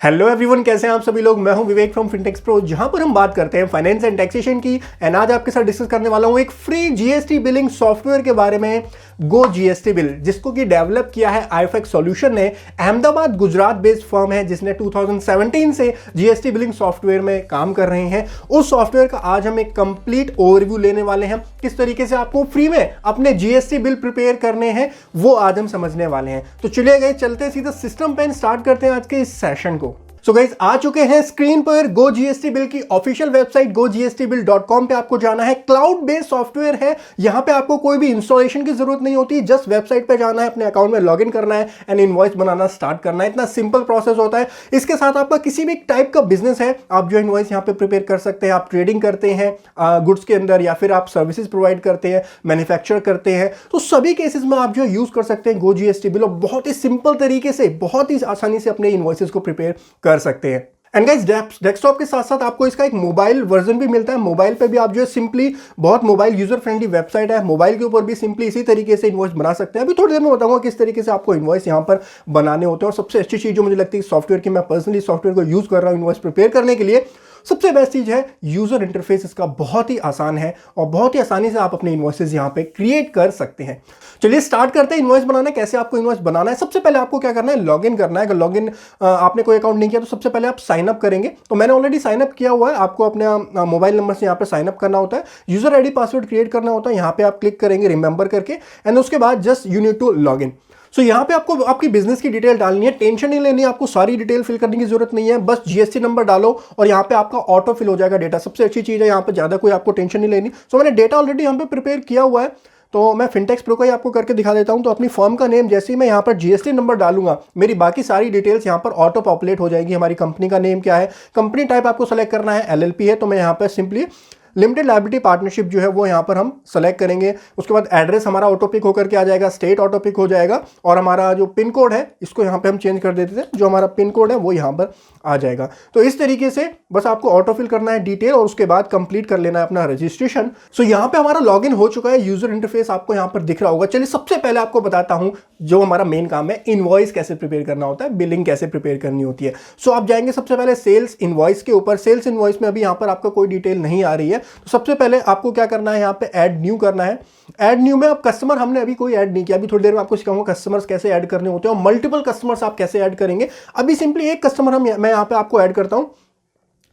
Hello everyone, कैसे हैं आप सभी लोग। मैं हूं विवेक फ्रॉम फिनटेक्स प्रो, जहां पर हम बात करते हैं फाइनेंस एंड टैक्सेशन की। एंड आज आपके साथ डिस्कस करने वाला हूं एक फ्री जीएसटी बिलिंग सॉफ्टवेयर के बारे में, गो जीएसटी बिल, जिसको कि डेवलप किया है आईफेक्स सॉल्यूशन ने। अहमदाबाद गुजरात बेस्ड फर्म है जिसने 2017 से जीएसटी बिलिंग सॉफ्टवेयर में काम कर रहे हैं। उस सॉफ्टवेयर का आज हम एक कंप्लीट ओवरव्यू लेने वाले हैं। किस तरीके से आपको फ्री में अपने जीएसटी बिल प्रिपेयर करने हैं वो आज हम समझने वाले हैं। तो चलिए गए, चलते सीधा सिस्टम पे स्टार्ट करते हैं आज के इस सेशन को। सो गाइस, आ चुके हैं स्क्रीन पर गो जीएसटी बिल की ऑफिशियल वेबसाइट gogstbill.com पे आपको जाना है। क्लाउड बेस्ड सॉफ्टवेयर है, यहां पे आपको कोई भी इंस्टॉलेशन की जरूरत नहीं होती। जस्ट वेबसाइट पे जाना है, अपने अकाउंट में लॉगिन करना है एंड इनवॉइस बनाना स्टार्ट करना है। इतना सिंपल प्रोसेस होता है। इसके साथ आपका किसी भी टाइप का बिजनेस है, आप जो इनवॉइस यहां पे प्रिपेयर कर सकते हैं। आप ट्रेडिंग करते हैं गुड्स के अंदर, या फिर आप सर्विसेज प्रोवाइड करते हैं, मैन्युफैक्चर करते हैं, तो सभी केसेस में आप जो यूज कर सकते हैं गो जीएसटी बिल, और बहुत ही सिंपल तरीके से, बहुत ही आसानी से अपने इनवॉइसेस को प्रिपेयर कर सकते हैं। एंड गाइस, डेस्कटॉप के साथ साथ आपको इसका एक मोबाइल वर्जन भी मिलता है। मोबाइल पे भी आप जो है सिंपली, बहुत मोबाइल यूजर फ्रेंडली वेबसाइट है, मोबाइल के ऊपर भी सिंपली इसी तरीके से इनवॉइस बना सकते हैं। अभी थोड़ी देर में बताऊंगा किस तरीके से आपको इनवॉइस यहां पर बनाने होते हैं। और सबसे अच्छी चीज जो मुझे लगती है सॉफ्टवेयर की, मैं पर्सनली सॉफ्टवेयर को यूज कर रहा हूं इनवॉइस प्रिपेयर करने के लिए, सबसे बेस्ट चीज है यूजर इंटरफेस इसका बहुत ही आसान है और बहुत ही आसानी से आप अपने इनवॉइसेस यहां पे क्रिएट कर सकते हैं। चलिए स्टार्ट करते हैं इनवॉइस बनाना। कैसे आपको इनवॉइस बनाना है, सबसे पहले आपको क्या करना है, लॉगिन करना है। अगर लॉगिन आपने कोई अकाउंट नहीं किया तो सबसे पहले आप साइन अप करेंगे। तो मैंने ऑलरेडी साइन अप किया हुआ है। आपको अपने मोबाइल नंबर से यहाँ पे साइन अप करना होता है, यूजर आईडी पासवर्ड क्रिएट करना होता है। यहाँ पे आप क्लिक करेंगे रिमेंबर करके, एंड उसके बाद just you need to log in. So यहाँ पे आपको आपकी बिजनेस की डिटेल डालनी है। टेंशन नहीं लेनी है, आपको सारी डिटेल फिल करने की जरूरत नहीं है। बस जीएसटी नंबर डालो और यहाँ पे आपका ऑटो फिल हो जाएगा डेटा। सबसे अच्छी चीज है, यहाँ पे ज्यादा कोई आपको टेंशन नहीं लेनी। सो मैंने डेटा ऑलरेडी यहाँ पे प्रिपेयर किया हुआ है, तो मैं फिनटेक्स प्रो का ही आपको करके दिखा देता हूं। तो अपनी फर्म का नेम जैसे ही मैं यहाँ पर जीएसटी नंबर डालूंगा, मेरी बाकी सारी डिटेल्स यहाँ पर ऑटो पॉपुलेट हो जाएगी। हमारी कंपनी का नेम क्या है, कंपनी टाइप आपको सेलेक्ट करना है, एलएलपी है, तो मैं यहाँ पर सिंपली लिमिटेड लायबिलिटी पार्टनरशिप जो है वो यहाँ पर हम सेलेक्ट करेंगे। उसके बाद एड्रेस हमारा ऑटो पिक होकर के आ जाएगा, स्टेट ऑटो पिक हो जाएगा, और हमारा जो पिन कोड है इसको यहाँ पे हम चेंज कर देते थे। जो हमारा पिन कोड है वो यहाँ पर आ जाएगा। तो इस तरीके से बस आपको ऑटो फिल करना है डिटेल, और उसके बाद कंप्लीट कर लेना है अपना रजिस्ट्रेशन। सो यहाँ पे हमारा लॉगिन हो चुका है, यूजर इंटरफेस आपको यहाँ पर दिख रहा होगा। चलिए सबसे पहले आपको बताता हूँ जो हमारा मेन काम है, इनवॉइस कैसे प्रिपेयर करना होता है, बिलिंग कैसे प्रिपेयर करनी होती है। सो आप जाएंगे सबसे पहले सेल्स इनवॉइस के ऊपर। सेल्स इनवॉइस में अभी यहाँ पर आपका कोई डिटेल नहीं आ रही है, तो सबसे पहले आपको क्या करना है, यहाँ पे ऐड न्यू करना है। ऐड न्यू में अब कस्टमर हमने अभी कोई ऐड नहीं किया, अभी थोड़ी देर में आपको सिखाऊंगा कस्टमर्स कैसे ऐड करने होते हैं और मल्टीपल कस्टमर्स आप कैसे ऐड करेंगे। अभी सिंपली एक कस्टमर मैं यहाँ पे आपको ऐड करता हूं।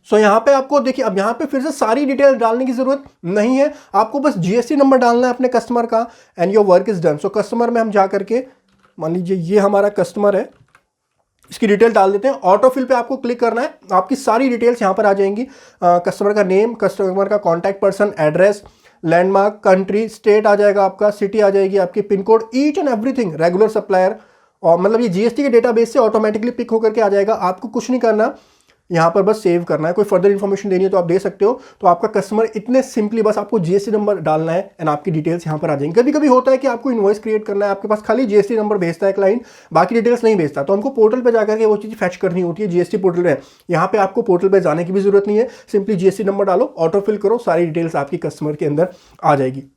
सो यहाँ पे आपको देखिए, अब यहाँ पे फिर से सारी डिटेल डालने की जरूरत नहीं है, आपको बस जीएसटी नंबर डालना है अपने कस्टमर का, and your work is done. So customer में हम जा करके, मान लीजिए ये हमारा कस्टमर है, इसकी डिटेल डाल देते हैं। ऑटो फिल पे आपको क्लिक करना है, आपकी सारी डिटेल्स यहाँ पर आ जाएंगी। कस्टमर का नेम, कस्टमर का contact person, address, landmark, country, state आ जाएगा आपका, सिटी आ जाएगी आपकी, pin code, each and everything, regular supplier, और मतलब ये जीएसटी के डेटाबेस से ऑटोमेटिकली पिक होकर के आ जाएगा। आपको कुछ नहीं करना, यहाँ पर बस सेव करना है। कोई फर्दर इन्फॉर्मेशन देनी है तो आप दे सकते हो। तो आपका कस्टमर इतने सिंपली, बस आपको जीएसटी नंबर डालना है एंड आपकी डिटेल्स यहाँ पर आ जाएंगी। कभी कभी होता है कि आपको इनवॉइस क्रिएट करना है, आपके पास खाली जीएसटी नंबर भेजता है क्लाइंट, बाकी डिटेल्स नहीं भेजता, तो हमको पोर्टल पे जाकर के वो चीज़ फैच करनी होती है। जीएसटी पोर्टल है, यहाँ पे आपको पोर्टल पे जाने की भी जरूरत नहीं है, सिंपली जीएसटी नंबर डालो, ऑटो फिल करो, सारी डिटेल्स आपकी कस्टमर के अंदर आ जाएगी।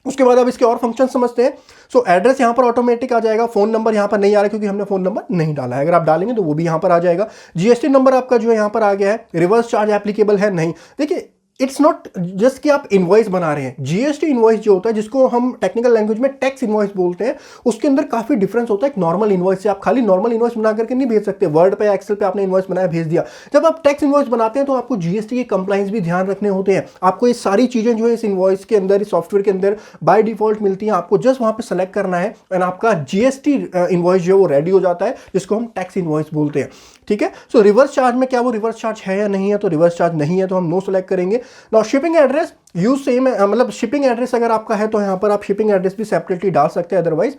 उसके बाद अब इसके और फंक्शन समझते हैं। सो एड्रेस यहाँ पर ऑटोमेटिक आ जाएगा, फोन नंबर यहाँ पर नहीं आ रहा क्योंकि हमने फोन नंबर नहीं डाला है, अगर आप डालेंगे तो वो भी यहाँ पर आ जाएगा। जीएसटी नंबर आपका जो है यहाँ पर आ गया है। रिवर्स चार्ज एप्लीकेबल है नहीं, देखिए इट्स नॉट जस्ट कि आप इनवॉइस बना रहे हैं। जीएसटी इनवॉइस जो होता है, जिसको हम टेक्निकल लैंग्वेज में टैक्स इनवॉइस बोलते हैं, उसके अंदर काफी डिफरेंस होता है एक नॉर्मल इनवॉइस से। आप खाली नॉर्मल इनवॉइस बना करके नहीं भेज सकते, वर्ड पे या एक्सेल पे आपने इनवॉइस बनाया भेज दिया। जब आप टैक्स इनवॉइस बनाते हैं तो आपको जीएसटी के कंप्लाइंस भी ध्यान रखने होते हैं। आपको ये सारी चीजें जो है इस इनवॉइस के अंदर, इस सॉफ्टवेयर के अंदर बाय डिफॉल्ट मिलती हैं। आपको जस्ट वहां पर सेलेक्ट करना है एंड आपका जीएसटी इनवॉइस जो है वो रेडी हो जाता है, जिसको हम टैक्स इनवॉइस बोलते हैं। ठीक है, सो रिवर्स चार्ज में क्या वो रिवर्स चार्ज है या नहीं है, तो रिवर्स चार्ज नहीं है तो हम नो सेलेक्ट करेंगे। Now shipping address use same है, मतलब शिपिंग एड्रेस अगर आपका है तो यहाँ पर आप शिपिंग एड्रेस भी सेपरेटली डाल सकते हैं, अदरवाइज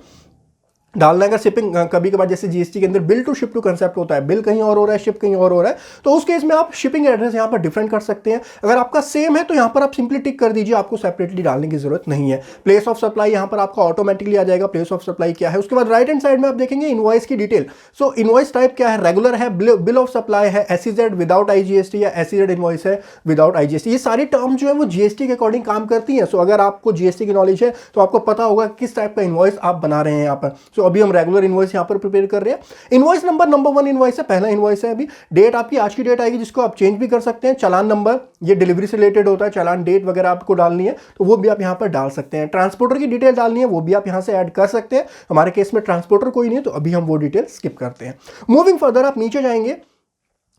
डालना है। अगर शिपिंग कभी कभार जैसे जीएसटी के अंदर bill to ship to concept होता है, बिल कहीं और हो रहा है, शिप कहीं और हो रहा है, तो उस केस में आप शिपिंग एड्रेस यहाँ पर डिफरेंट कर सकते हैं। अगर आपका सेम है तो यहाँ पर आप सिंपली टिक कर दीजिए, आपको सेपरेटली डालने की जरूरत नहीं है। प्लेस ऑफ सप्लाई यहाँ पर आपका ऑटोमेटिकली आ जाएगा, प्लेस ऑफ सप्लाई क्या है। उसके बाद राइट हैंड साइड में आप देखेंगे इनवॉइस की डिटेल। सो इनवॉइस टाइप क्या है, रेगुलर है, बिल ऑफ सप्लाई है, एसईजेड विदाउट आईजीएसटी या एसईजेड इनवॉइस है विदाउट आईजीएसटी। ये सारी टर्म जो है वो जीएसटी के अकॉर्डिंग काम करती है। सो अगर आपको जीएसटी की नॉलेज है तो आपको पता होगा किस टाइप का इनवॉइस आप बना रहे हैं यहाँ पर। सो अभी हम रेगुलर इनवॉइस यहाँ पर प्रिपेयर कर रहे हैं। इनवॉइस नंबर 1 इनवॉइस है, पहला इनवॉइस है। अभी डेट आपकी आज की डेट आएगी जिसको आप चेंज भी कर सकते हैं। चालान नंबर ये डिलीवरी से रिलेटेड होता है, चालान डेट वगैरह आपको डालनी है तो वो भी आप यहाँ पर डाल सकते हैं। ट्रांसपोर्टर की डिटेल डालनी है वो भी आप यहाँ से ऐड कर सकते हैं। हमारे केस में ट्रांसपोर्टर कोई नहीं है तो अभी हम वो डिटेल स्किप करते हैं। मूविंग फर्दर आप नीचे जाएंगे,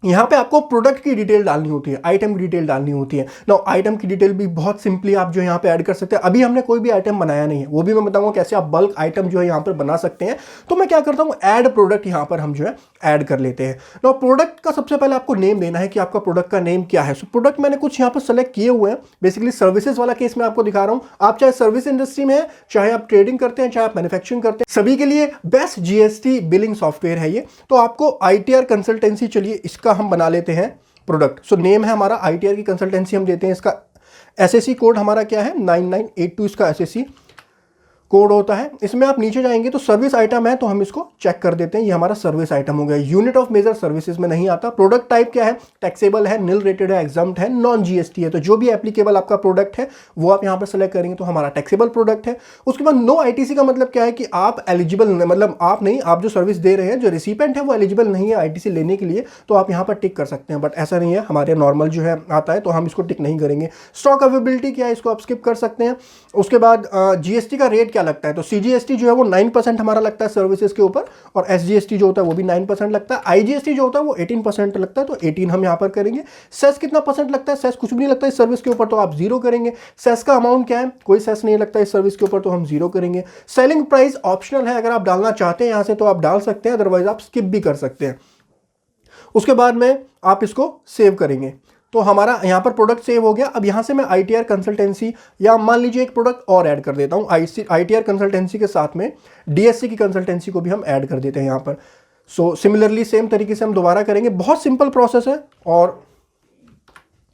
यहाँ पे आपको प्रोडक्ट की डिटेल डालनी होती है, आइटम की डिटेल डालनी होती है। नाउ आइटम की डिटेल भी बहुत सिंपली आप जो यहाँ पे ऐड कर सकते हैं। अभी हमने कोई भी आइटम बनाया नहीं है, वो भी मैं बताऊंगा कैसे आप बल्क आइटम जो है यहाँ पर बना सकते हैं। तो मैं क्या करता हूँ, ऐड प्रोडक्ट यहाँ पर हम जो है ऐड कर लेते हैं। नाउ प्रोडक्ट का सबसे पहले आपको नेम देना है कि आपका प्रोडक्ट का नेम क्या है। सो प्रोडक्ट मैंने कुछ यहाँ पर सेलेक्ट किए हुए हैं, बेसिकली सर्विसेज वाला केस मैं आपको दिखा रहा हूँ। आप चाहे सर्विस इंडस्ट्री में है, चाहे आप ट्रेडिंग करते हैं, चाहे आप मैन्युफैक्चरिंग करते हैं, सभी के लिए बेस्ट जीएसटी बिलिंग सॉफ्टवेयर है ये। तो आपको आईटीआर कंसल्टेंसी, चलिए इसका हम बना लेते हैं प्रोडक्ट। सो नेम है हमारा आईटीआर की कंसल्टेंसी, हम देते हैं। इसका एसएससी कोड हमारा क्या है 9982, इसका एसएससी कोड होता है। इसमें आप नीचे जाएंगे तो सर्विस आइटम है तो हम इसको चेक कर देते हैं, ये हमारा सर्विस आइटम हो गया। यूनिट ऑफ मेजर सर्विसेज में नहीं आता। प्रोडक्ट टाइप क्या है, टैक्सेबल है, निल रेटेड है, एग्जाम्प्ट है, नॉन जीएसटी है। तो जो भी एप्लीकेबल आपका प्रोडक्ट है वो आप यहाँ पर सेलेक्ट करेंगे तो हमारा टैक्सेबल प्रोडक्ट है। उसके बाद नो आईटीसी का मतलब क्या है कि आप एलिजिबल, मतलब आप नहीं, आप जो सर्विस दे रहे हैं, जो रिसिपेंट है वो एलिजिबल नहीं है आईटीसी लेने के लिए, तो आप यहाँ पर टिक कर सकते हैं। बट ऐसा नहीं है, हमारे नॉर्मल जो है आता है तो हम इसको टिक नहीं करेंगे। स्टॉक अवेलेबिलिटी क्या है, इसको आप स्किप कर सकते हैं। उसके बाद जीएसटी का रेट क्या लगता है, तो सीजीएसटी जो है वो 9% हमारा लगता है सर्विसेज के ऊपर, और एसजीएसटी जो होता है वो भी 9% लगता है। आईजीएसटी जो होता है वो 18% लगता है, तो 18 हम यहाँ पर करेंगे। सेस कितना परसेंट लगता है, सेस कुछ भी नहीं लगता इस सर्विस के ऊपर, तो आप 0 करेंगे। सेस का अमाउंट क्या है, कोई सेस नहीं लगता इस सर्विस के ऊपर, तो हम 0 करेंगे। सेलिंग प्राइस ऑप्शनल है, अगर आप डालना चाहते हैं यहाँ से तो आप डाल सकते हैं, अदरवाइज आप स्किप भी कर सकते हैं। उसके बाद में आप इसको सेव करेंगे तो हमारा यहाँ पर प्रोडक्ट सेव हो गया। अब यहाँ से मैं आईटीआर कंसल्टेंसी, या मान लीजिए एक प्रोडक्ट और ऐड कर देता हूँ। आईटीआर कंसल्टेंसी के साथ में डीएससी की कंसल्टेंसी को भी हम ऐड कर देते हैं यहाँ पर। सो सिमिलरली सेम तरीके से हम दोबारा करेंगे। बहुत सिंपल प्रोसेस है और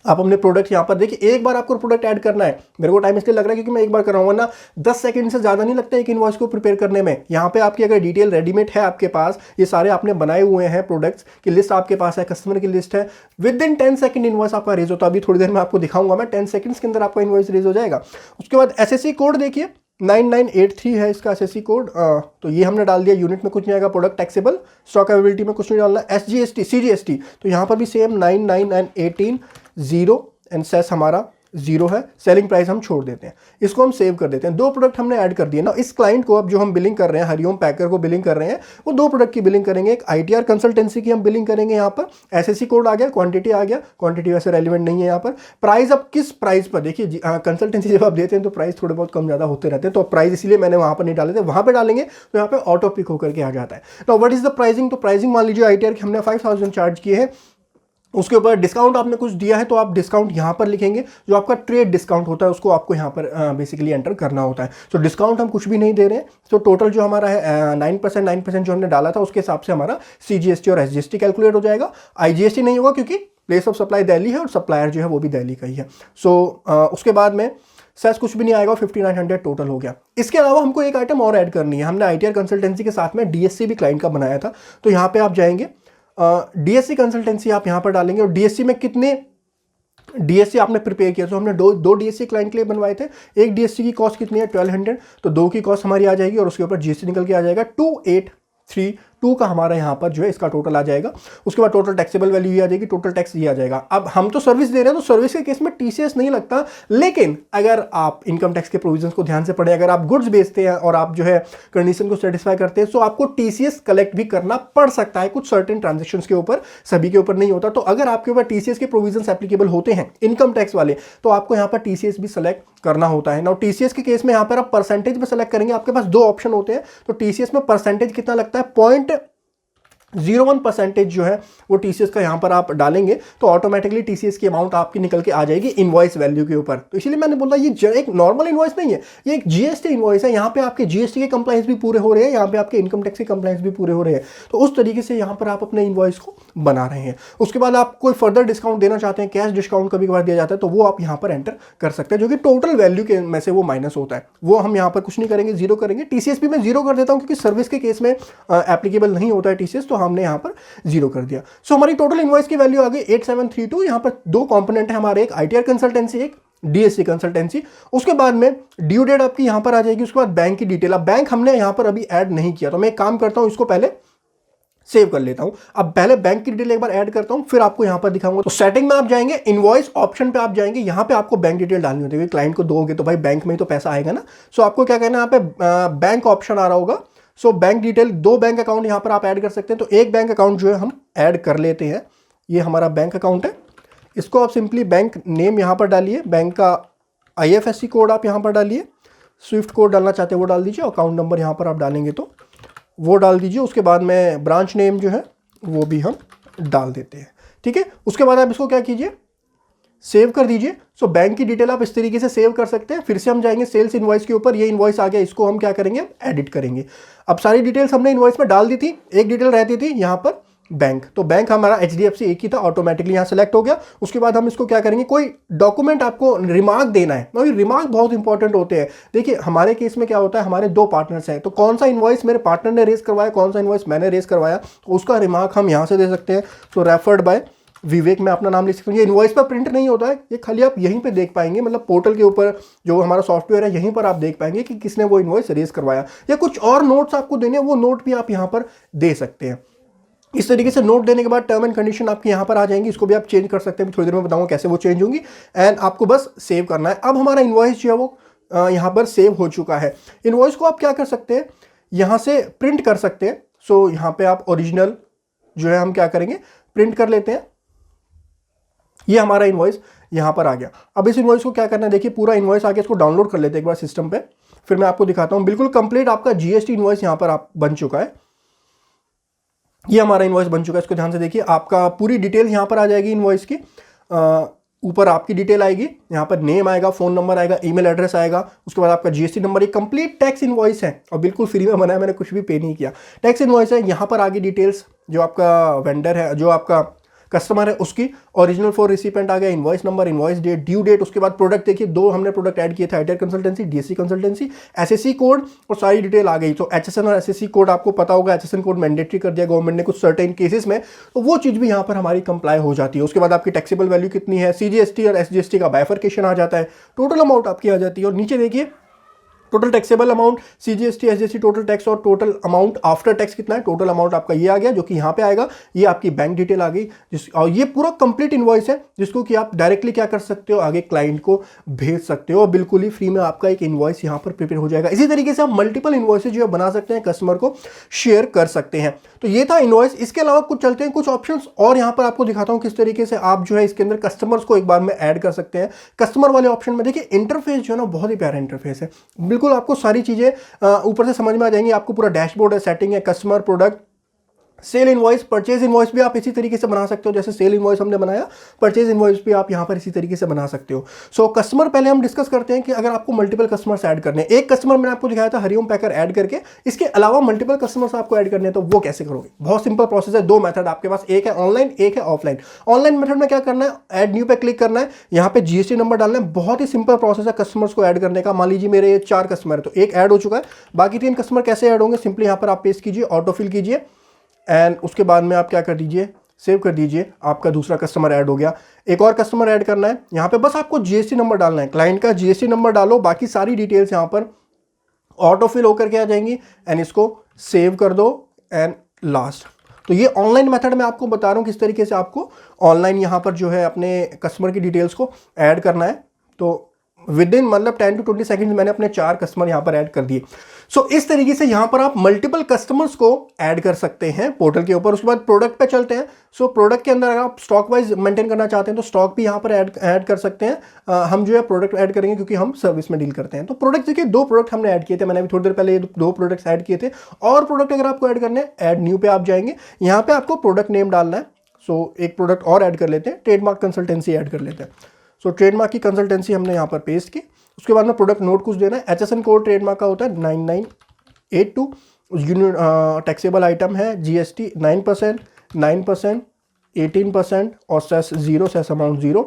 आप अपने प्रोडक्ट यहाँ पर देखिए, एक बार आपको प्रोडक्ट ऐड करना है। मेरे को टाइम इसलिए लग रहा है क्योंकि मैं एक बार कर रहा हूँ, वरना 10 सेकंड से ज़्यादा नहीं लगता एक इनवॉइस को प्रिपेयर करने में। यहाँ पे आपकी अगर डिटेल रेडीमेड है आपके पास, ये सारे आपने बनाए हुए हैं, प्रोडक्ट्स की लिस्ट आपके पास है, कस्टमर की लिस्ट है, विद इन 10 सेकंड इनवॉइस आपका रेज होता है। अभी थोड़ी देर में आपको दिखाऊंगा मैं, 10 सेकंड्स के अंदर आपका इनवॉइस रेज हो जाएगा। उसके बाद एसएससी कोड देखिए 9983 है इसका एसएससी कोड, तो ये हमने डाल दिया। यूनिट में कुछ नहीं आएगा, प्रोडक्ट टैक्सेबल, स्टॉक अवेलेबिलिटी में कुछ नहीं डालना। एसजीएसटी, सीजीएसटी तो यहाँ पर भी सेम 99 एंड 18 0 एंड सेस हमारा 0 है। सेलिंग प्राइस हम छोड़ देते हैं, इसको हम सेव कर देते हैं। 2 प्रोडक्ट हमने ऐड कर दिए ना। इस क्लाइंट को अब जो हम बिलिंग कर रहे हैं, हरिओम पैकर को बिलिंग कर रहे हैं, वो 2 प्रोडक्ट की बिलिंग करेंगे। एक आईटीआर कंसल्टेंसी की हम बिलिंग करेंगे, यहाँ पर एसएससी कोड आ गया, क्वांटिटी आ गया, क्वांटिटी वैसे रेलिवेंट नहीं है यहाँ पर। प्राइस अब किस प्राइस पर, देखिए कंसल्टेंसी जब आप देते हैं तो प्राइस थोड़े बहुत कम ज़्यादा होते रहते हैं, तो प्राइस इसलिए मैंने वहाँ पर नहीं डाले थे, वहाँ पर डालेंगे तो यहाँ पर ऑटो पिक होकर के आ जाता है। तो व्हाट इज द प्राइसिंग, तो प्राइसिंग मान लीजिए आईटीआर की हमने 5000 चार्ज किए हैं, उसके ऊपर डिस्काउंट आपने कुछ दिया है तो आप डिस्काउंट यहाँ पर लिखेंगे। जो आपका ट्रेड डिस्काउंट होता है उसको आपको यहाँ पर बेसिकली एंटर करना होता है। तो डिस्काउंट हम कुछ भी नहीं दे रहे हैं। तो टोटल जो हमारा है 9% जो हमने डाला था उसके हिसाब से हमारा सीजीएसटी और एसजीएसटी कैलकुलेट हो जाएगा। आईजीएसटी नहीं होगा क्योंकि प्लेस ऑफ सप्लाई दिल्ली है और सप्लायर जो है वो भी दिल्ली का ही है। सो उसके बाद में सेस कुछ भी नहीं आएगा, 5900 टोटल हो गया। इसके अलावा हमको एक आइटम और ऐड करनी है। हमने आईटीआर कंसल्टेंसी के साथ में डीएससी भी क्लाइंट का बनाया था, तो यहाँ पे आप जाएंगे, डीएससी कंसल्टेंसी आप यहाँ पर डालेंगे। और डीएससी में कितने डीएससी आपने प्रिपेयर किया, तो हमने दो डीएससी क्लाइंट के लिए बनवाए थे। एक डीएससी की कॉस्ट कितनी है 1200, तो 2 की कॉस्ट हमारी आ जाएगी और उसके ऊपर जीएसटी निकल के आ जाएगा 2832 का हमारा यहाँ पर जो है इसका टोटल आ जाएगा। उसके बाद टोटल टैक्सेबल वैल्यू ये आ जाएगी, टोटल टैक्स ये आ जाएगा। अब हम तो सर्विस दे रहे हैं तो सर्विस के केस में टीसीएस नहीं लगता, लेकिन अगर आप इनकम टैक्स के प्रोविजंस को ध्यान से पढ़ें, अगर आप गुड्स बेचते हैं और आप जो है कंडीशन को सेटिस्फाई करते हैं, तो आपको टीसीएस कलेक्ट भी करना पड़ सकता है कुछ सर्टेन ट्रांजेक्शंस के ऊपर, सभी के ऊपर नहीं होता। तो अगर आपके ऊपर टीसीएस के प्रोविजंस एप्लीकेबल होते हैं इनकम टैक्स वाले, तो आपको यहाँ पर टीसीएस भी सेलेक्ट करना होता है। नाउ टीसीएस के केस में यहाँ पर आप परसेंटेज में सेलेक्ट करेंगे। आपके पास 2 ऑप्शन होते हैं, तो टीसीएस में परसेंटेज कितना लगता है 0.01% जो है वो टीसीएस का यहाँ पर आप डालेंगे तो ऑटोमेटिकली टीसीएस की अमाउंट आपकी निकल के आ जाएगी इनवॉइस वैल्यू के ऊपर। तो इसीलिए मैंने बोला ये एक नॉर्मल इनवॉइस नहीं है, ये एक जीएसटी इनवॉइस है। यहाँ पे आपके जीएसटी के कंप्लायंस भी पूरे हो रहे हैं, यहाँ पे आपके इनकम टैक्स के कंप्लायंस भी पूरे हो रहे हैं। तो उस तरीके से यहाँ पर आप अपने इनवॉइस को बना रहे हैं। उसके बाद आप कोई फर्दर डिस्काउंट देना चाहते हैं, कैश डिस्काउंट कभी कभार दिया जाता है, तो वो आप यहाँ पर एंटर कर सकते हैं, जो कि टोटल वैल्यू के में से वो माइनस होता है। वो हम यहाँ पर कुछ नहीं करेंगे, 0 करेंगे। टीसीएस भी मैं 0 कर देता हूँ क्योंकि सर्विस के केस में एप्लीकेबल नहीं होता है टीसीएस, तो हमने यहाँ पर 0 कर दिया। सो हमारी टोटल इनवॉइस की वैल्यू आ गई 8732। यहाँ पर 2 कंपोनेंट है हमारे, एक आईटीआर कंसल्टेंसी, एक डीएससी कंसल्टेंसी। उसके बाद में ड्यू डेट आपकी यहाँ पर आ जाएगी। उसके बाद बैंक की डिटेल, अब बैंक हमने यहाँ पर अभी ऐड नहीं किया, तो मैं एक काम करता हूँ, इसको पहले सेव कर लेता हूं। अब पहले बैंक की डिटेल एक बार ऐड करता हूं, फिर आपको यहां पर दिखाऊंगा। तो सेटिंग में आप जाएंगे, इनवॉइस ऑप्शन पे आप जाएंगे, यहां पे आपको बैंक डिटेल डालनी होती है। क्लाइंट को दोगे तो भाई बैंक में ही तो पैसा आएगा ना। सो आपको क्या कहना है, यहाँ पे बैंक ऑप्शन आ रहा होगा। So bank detail, 2 bank account यहां पर आप ऐड कर सकते हैं। तो एक बैंक अकाउंट जो है हम ऐड कर लेते हैं, ये हमारा बैंक अकाउंट है। इसको आप सिंपली बैंक नेम यहां पर डालिए, बैंक का IFSC कोड आप यहां पर डालिए, स्विफ्ट कोड डालना चाहते हैं वो डाल दीजिए, अकाउंट नंबर यहां पर आप डालेंगे तो वो डाल दीजिए। उसके बाद में ब्रांच नेम जो है वो भी हम डाल देते हैं, ठीक है। उसके बाद आप इसको क्या कीजिए, सेव कर दीजिए। सो बैंक की डिटेल आप इस तरीके से सेव कर सकते हैं। फिर से हम जाएंगे सेल्स इनवॉइस के ऊपर, ये इनवॉइस आ गया, इसको हम क्या करेंगे, एडिट करेंगे। अब सारी डिटेल्स हमने इनवॉइस में डाल दी थी, एक डिटेल रहती थी यहाँ पर बैंक, तो बैंक हमारा HDFC एक ही था, ऑटोमेटिकली यहाँ सेलेक्ट हो गया। उसके बाद हम इसको क्या करेंगे, कोई डॉक्यूमेंट आपको रिमार्क देना है, और रिमार्क बहुत इंपॉर्टेंट होते हैं। देखिए हमारे केस में क्या होता है, हमारे 2 पार्टनर्स हैं, तो कौन सा इनवॉइस मेरे पार्टनर ने रेस करवाया, कौन सा इनवॉइस मैंने रेस करवाया, तो उसका रिमार्क हम यहाँ से दे सकते हैं। तो रेफर्ड बाय विवेक में अपना नाम लिख सकते हैं। ये इनवॉइस पर प्रिंट नहीं होता है, ये खाली आप यहीं पे देख पाएंगे, मतलब पोर्टल के ऊपर जो हमारा सॉफ्टवेयर है यहीं पर आप देख पाएंगे कि किसने वो इनवॉइस रेस करवाया, या कुछ और नोट्स आपको देने हैं, वो नोट भी आप यहाँ पर दे सकते हैं। इस तरीके से नोट देने के बाद टर्म एंड कंडीशन आपके यहाँ पर आ जाएंगी, इसको भी आप चेंज कर सकते हैं, थोड़ी देर में बताऊंगा कैसे वो चेंज होंगी। एंड आपको बस सेव करना है। अब हमारा इनवॉइस जो है वो यहाँ पर सेव हो चुका है। इनवॉइस को आप क्या कर सकते हैं, यहाँ से प्रिंट कर सकते हैं। सो यहाँ पे आप ओरिजिनल जो है हम क्या करेंगे, प्रिंट कर लेते हैं। ये हमारा इनवॉइस यहाँ पर आ गया। अब इस इनवॉइस को क्या करना है, देखिए पूरा इनवॉइस आ गया, इसको डाउनलोड कर लेते हैं एक बार सिस्टम पे, फिर मैं आपको दिखाता हूँ। बिल्कुल कंप्लीट आपका GST इनवॉइस यहाँ पर आप बन चुका है। ये हमारा इनवॉइस बन चुका है, इसको ध्यान से देखिए। आपका पूरी डिटेल यहाँ पर आ जाएगी इनवॉइस की, ऊपर आपकी डिटेल आएगी, यहाँ पर नेम आएगा, फोन नंबर आएगा, ईमेल एड्रेस आएगा, उसके बाद आपका GST नंबर। एक कंप्लीट टैक्स इनवॉइस है और बिल्कुल फ्री में बना है, मैंने कुछ भी पे नहीं किया। टैक्स इनवॉइस है, यहाँ पर आगे डिटेल्स, जो आपका वेंडर है, जो आपका कस्टमर है, उसकी ओरिजिनल फॉर रिसिपेंट आ गया, invoice number, invoice date, due date. उसके बाद प्रोडक्ट देखिए, 2 हमने प्रोडक्ट ऐड किए थे, ITR consultancy, DSC consultancy, SSC code और सारी डिटेल आ गई। तो HSN और SSC कोड आपको पता होगा, HSN कोड मैंडेटरी कर दिया गवर्नमेंट ने कुछ सर्टेन केसेस में, तो वो चीज़ भी यहाँ पर हमारी कंप्लाई हो जाती है। उसके बाद आपकी टैक्सेबल वैल्यू कितनी है, CGST और SGST का बाइफर्केशन आ जाता है, टोटल अमाउंट आपकी आ जाती है। और नीचे देखिए total taxable amount, CGST SGST total tax और टोटल अमाउंट आफ्टर टैक्स कितना है, टोटल अमाउंट आपका ये आ गया, जो कि यहाँ पे आएगा। ये आपकी बैंक डिटेल आ गई, और ये पूरा कंप्लीट इनवॉइस है, जिसको कि आप डायरेक्टली क्या कर सकते हो, आगे क्लाइंट को भेज सकते हो, और बिल्कुल ही फ्री में आपका एक इनवॉइस यहाँ पर प्रिपेयर हो जाएगा। इसी तरीके से आप मल्टीपल इनवॉइसेज जो है बना सकते हैं, कस्टमर को शेयर कर सकते हैं। तो ये था इनवॉइस। इसके अलावा कुछ चलते हैं कुछ ऑप्शंस और यहाँ पर आपको दिखाता हूँ किस तरीके से आप जो है इसके अंदर कस्टमर्स को एक बार में ऐड कर सकते हैं। कस्टमर वाले ऑप्शन में देखिए इंटरफेस जो है ना, बहुत ही प्यारा इंटरफेस है, बिल्कुल आपको सारी चीजें ऊपर से समझ में आ जाएंगी। आपको पूरा डैशबोर्ड है, सेटिंग है, customer, product, sale invoice, purchase invoice भी आप इसी तरीके से बना सकते हो, जैसे सेल इनवॉइस हमने बनाया, परचेज इनवॉइस भी आप यहां पर इसी तरीके से बना सकते हो। सो कस्टमर पहले हम डिस्कस करते हैं कि अगर आपको मल्टीपल कस्टमर्स ऐड करने हैं, एक कस्टमर मैंने आपको दिखाया था हरिओम पैकर ऐड करके, इसके अलावा मल्टीपल कस्टमर्स आपको ऐड करने हैं, तो वो कैसे करोगे? बहुत सिंपल प्रोसेस है। 2 मेथड आपके पास, एक है ऑनलाइन, एक है ऑफलाइन। ऑनलाइन मेथड में क्या करना है, ऐड न्यू पे क्लिक करना है, यहाँ पे GST नंबर डालना है। बहुत ही सिंपल प्रोसेस है कस्टमर्स को ऐड करने का। मान लीजिए मेरे ये 4 कस्टमर है, तो एक ऐड हो चुका है, बाकी 3 कस्टमर कैसे ऐड होंगे, सिंपली यहाँ पर आप पेस्ट कीजिए, ऑटोफिल कीजिए, एंड उसके बाद में आप क्या कर दीजिए, सेव कर दीजिए, आपका दूसरा कस्टमर ऐड हो गया। एक और कस्टमर ऐड करना है, यहाँ पे बस आपको GST नंबर डालना है, क्लाइंट का GST नंबर डालो, बाकी सारी डिटेल्स यहाँ पर ऑटोफिल होकर के आ जाएंगी, एंड इसको सेव कर दो। एंड लास्ट, तो ये ऑनलाइन मेथड में आपको बता रहा हूँ किस तरीके से आपको ऑनलाइन यहाँ पर जो है अपने कस्टमर की डिटेल्स को ऐड करना है। तो विद इन मतलब 10 to 20 सेकंड मैंने अपने 4 कस्टमर यहाँ पर ऐड कर दिए। सो इस तरीके से यहाँ पर आप मल्टीपल कस्टमर्स को ऐड कर सकते हैं पोर्टल के ऊपर। उसके बाद प्रोडक्ट पे चलते हैं। सो प्रोडक्ट के अंदर अगर आप स्टॉक वाइज मेंटेन करना चाहते हैं तो स्टॉक भी यहाँ पर ऐड कर सकते हैं। हम जो है प्रोडक्ट ऐड करेंगे क्योंकि हम सर्विस में डील करते हैं। तो प्रोडक्ट देखिए 2 प्रोडक्ट हमने ऐड किए थे, मैंने अभी थोड़ी देर पहले ये 2 प्रोडक्ट्स ऐड किए थे। और प्रोडक्ट अगर आपको ऐड करने हैं, ऐड न्यू पे आप जाएंगे, यहाँ पे आपको प्रोडक्ट नेम डालना है। सो एक प्रोडक्ट और ऐड कर लेते हैं, ट्रेडमार्क कंसल्टेंसी ऐड कर लेते हैं। सो ट्रेडमार्क की कंसल्टेंसी हमने यहाँ पर पेस्ट की। उसके बाद में प्रोडक्ट नोट कुछ देना है। HSN कोड ट्रेडमार्क का होता है 9982। यूनिट टैक्सेबल आइटम है, GST 9%, 9%, 18% और सेस 0, सेस अमाउंट 0,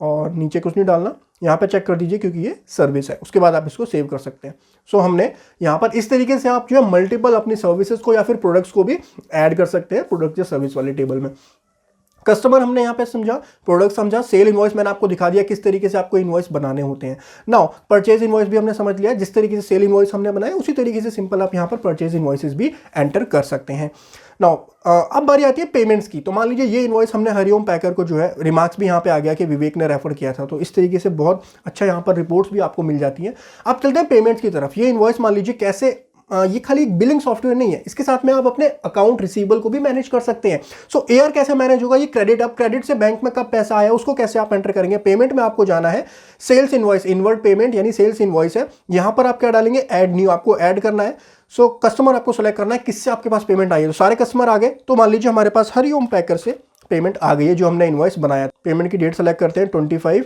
और नीचे कुछ नहीं डालना। यहाँ पे चेक कर दीजिए क्योंकि ये सर्विस है। उसके बाद आप इसको सेव कर सकते हैं। सो हमने यहाँ पर इस तरीके से आप जो है मल्टीपल अपनी सर्विसेज को या फिर प्रोडक्ट्स को भी ऐड कर सकते हैं प्रोडक्ट या सर्विस वाले टेबल में। कस्टमर हमने यहाँ पे समझा, प्रोडक्ट समझा, सेल इनवॉइस मैंने आपको दिखा दिया किस तरीके से आपको इनवॉइस बनाने होते हैं। नाउ परचेज इनवॉइस भी हमने समझ लिया, जिस तरीके से सेल इनवॉइस हमने बनाया उसी तरीके से सिंपल आप यहाँ पर परचेज इनवॉइसेस भी एंटर कर सकते हैं। नाउ अब बारी आती है पेमेंट्स की। तो मान लीजिए ये इनवॉइस हमने हरिओम पैकर को जो है, रिमार्क्स भी यहाँ पे आ गया कि विवेक ने रेफर किया था, तो इस तरीके से बहुत अच्छा यहाँ पर रिपोर्ट्स भी आपको मिल जाती हैं। अब चलते हैं पेमेंट्स की तरफ। ये इनवॉइस मान लीजिए कैसे, ये खाली एक बिलिंग सॉफ्टवेयर नहीं है, इसके साथ में आप अपने अकाउंट रिसीवेबल को भी मैनेज कर सकते हैं। सो एआर कैसे मैनेज होगा, ये क्रेडिट, अब क्रेडिट से बैंक में कब पैसा आया उसको कैसे आप एंटर करेंगे। पेमेंट में आपको जाना है, सेल्स इनवॉइस, इनवर्ड पेमेंट यानी सेल्स इनवॉइस है, यहां पर आप क्या डालेंगे, ऐड न्यू, आपको ऐड करना है। सो कस्टमर आपको सेलेक्ट करना है किससे आपके पास पेमेंट आई है, तो सारे कस्टमर आ गए। तो मान लीजिए हमारे पास हरिओम पैकर से पेमेंट आ गई है जो हमने इनवॉइस बनाया। पेमेंट की डेट सेलेक्ट करते हैं 25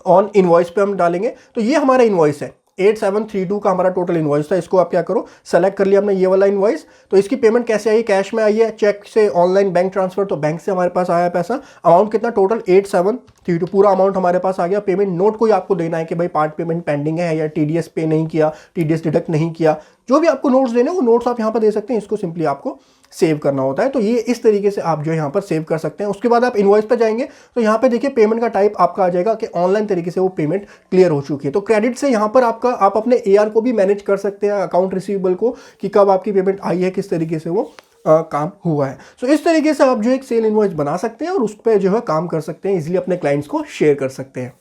ऑन, इनवॉइस पे हम डालेंगे। तो ये हमारा इनवॉइस है, 8732 का हमारा टोटल इनवॉइस था। इसको आप क्या करो, सेलेक्ट कर लिया हमने ये वाला इनवॉइस। तो इसकी पेमेंट कैसे आई, कैश में आई है, चेक से, ऑनलाइन, बैंक ट्रांसफर, तो बैंक से हमारे पास आया पैसा। अमाउंट कितना, टोटल 8732, पूरा अमाउंट हमारे पास आ गया। पेमेंट नोट कोई आपको देना है कि भाई पार्ट पेमेंट पेंडिंग है या टीडीएस पे नहीं किया, टीडीएस डिडक्ट नहीं किया, जो भी आपको नोट्स देने वो नोट्स आप यहाँ पर दे सकते हैं। इसको सिंपली आपको सेव करना होता है। तो ये इस तरीके से आप जो है यहाँ पर सेव कर सकते हैं। उसके बाद आप इनवॉइस पे जाएंगे तो यहाँ पे देखिए पेमेंट का टाइप आपका आ जाएगा कि ऑनलाइन तरीके से वो पेमेंट क्लियर हो चुकी है। तो क्रेडिट से यहाँ पर आपका, आप अपने एआर को भी मैनेज कर सकते हैं, अकाउंट रिसीवेबल को, कि कब आपकी पेमेंट आई है, किस तरीके से वो काम हुआ है। सो इस तरीके से आप जो एक सेल इनवॉइस बना सकते हैं और उस पर जो है काम कर सकते हैं, इजिली अपने क्लाइंट्स को शेयर कर सकते हैं।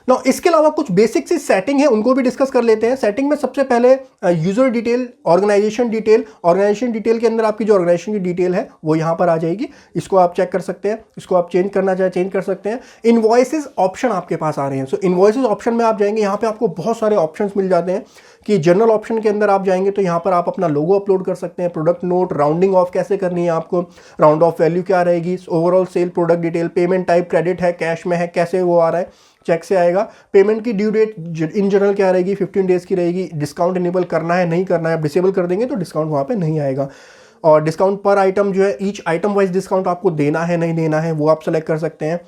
ना इसके अलावा कुछ बेसिक सी सेटिंग है, उनको भी डिस्कस कर लेते हैं। सेटिंग में सबसे पहले user detail, organisation detail. Organisation detail के अंदर आपकी जो ऑर्गेनाइजेशन की डिटेल है वो यहाँ पर आ जाएगी, इसको आप चेक कर सकते हैं। इसको आप चेंज करना चाहे चेंज कर सकते हैं। इनवॉइसेस ऑप्शन आपके पास आ रहे हैं। सो इनवॉइसेस ऑप्शन में आप जाएंगे, यहाँ पे आपको बहुत सारे ऑप्शंस मिल जाते हैं। कि जनरल ऑप्शन के अंदर आप जाएंगे तो यहाँ पर आप अपना लोगो अपलोड कर सकते हैं, प्रोडक्ट नोट, राउंडिंग ऑफ कैसे करनी है आपको, राउंड ऑफ वैल्यू क्या रहेगी, overall sale, product detail, payment type credit है, कैश में है, कैसे वो आ रहा है, चेक से आएगा। पेमेंट की ड्यू डेट इन जनरल क्या रहेगी, 15 डेज की रहेगी। डिस्काउंट इनेबल करना है नहीं करना है, डिसेबल कर देंगे तो डिस्काउंट वहाँ पे नहीं आएगा। और डिस्काउंट पर आइटम जो है, ईच आइटम वाइज डिस्काउंट आपको देना है नहीं देना है वो आप सेलेक्ट कर सकते हैं।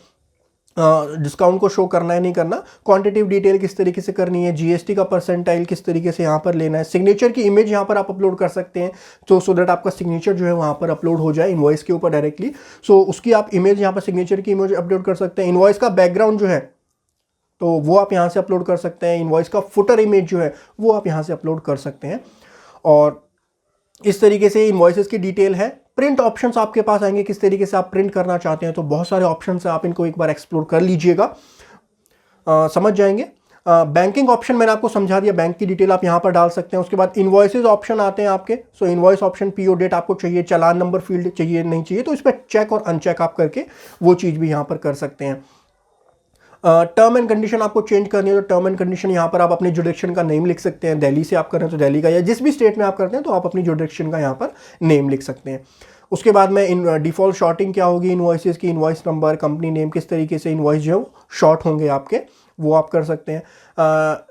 डिस्काउंट को शो करना है नहीं करना, क्वांटिटिव डिटेल किस तरीके से करनी है, जीएसटी का परसेंटाइल किस तरीके से यहाँ पर लेना है, सिग्नेचर की इमेज यहाँ पर आप अपलोड कर सकते हैं तो सो दैट आपका सिग्नेचर जो है वहाँ पर अपलोड हो जाए इनवॉइस के ऊपर डायरेक्टली। सो उसकी आप इमेज यहाँ पर सिग्नेचर की इमेज अपलोड कर सकते हैं। इनवॉइस का बैकग्राउंड जो है तो वो आप यहाँ से अपलोड कर सकते हैं। इनवॉइस का फुटर इमेज जो है वो आप यहाँ से अपलोड कर सकते हैं। और इस तरीके से इनवॉइसेस की डिटेल है। प्रिंट ऑप्शंस आपके पास आएंगे, किस तरीके से आप प्रिंट करना चाहते हैं, तो बहुत सारे ऑप्शंस हैं, आप इनको एक बार एक्सप्लोर कर लीजिएगा, समझ जाएंगे। बैंकिंग ऑप्शन मैंने आपको समझा दिया, बैंक की डिटेल आप यहाँ पर डाल सकते हैं। उसके बाद इनवॉइसेस ऑप्शन आते हैं आपके। सो इनवॉइस ऑप्शन, पीओ डेट आपको चाहिए, चालान नंबर फील्ड चाहिए नहीं चाहिए, तो इस पर चेक और अनचेक आप करके वो चीज़ भी यहाँ पर कर सकते हैं। टर्म एंड कंडीशन आपको चेंज करनी है तो टर्म एंड कंडीशन यहाँ पर आप अपनी जुडिक्शन का नेम लिख सकते हैं। दिल्ली से आप कर रहे हैं तो दिल्ली का, या जिस भी स्टेट में आप करते हैं तो आप अपनी जुडिक्शन का यहाँ पर नेम लिख सकते हैं। उसके बाद में इन डिफ़ॉल्ट शॉर्टिंग क्या होगी इनवॉइसेस की, इनवॉइस नंबर, कंपनी नेम, किस तरीके से इनवॉइस जो है शॉर्ट होंगे आपके, वो आप कर सकते हैं।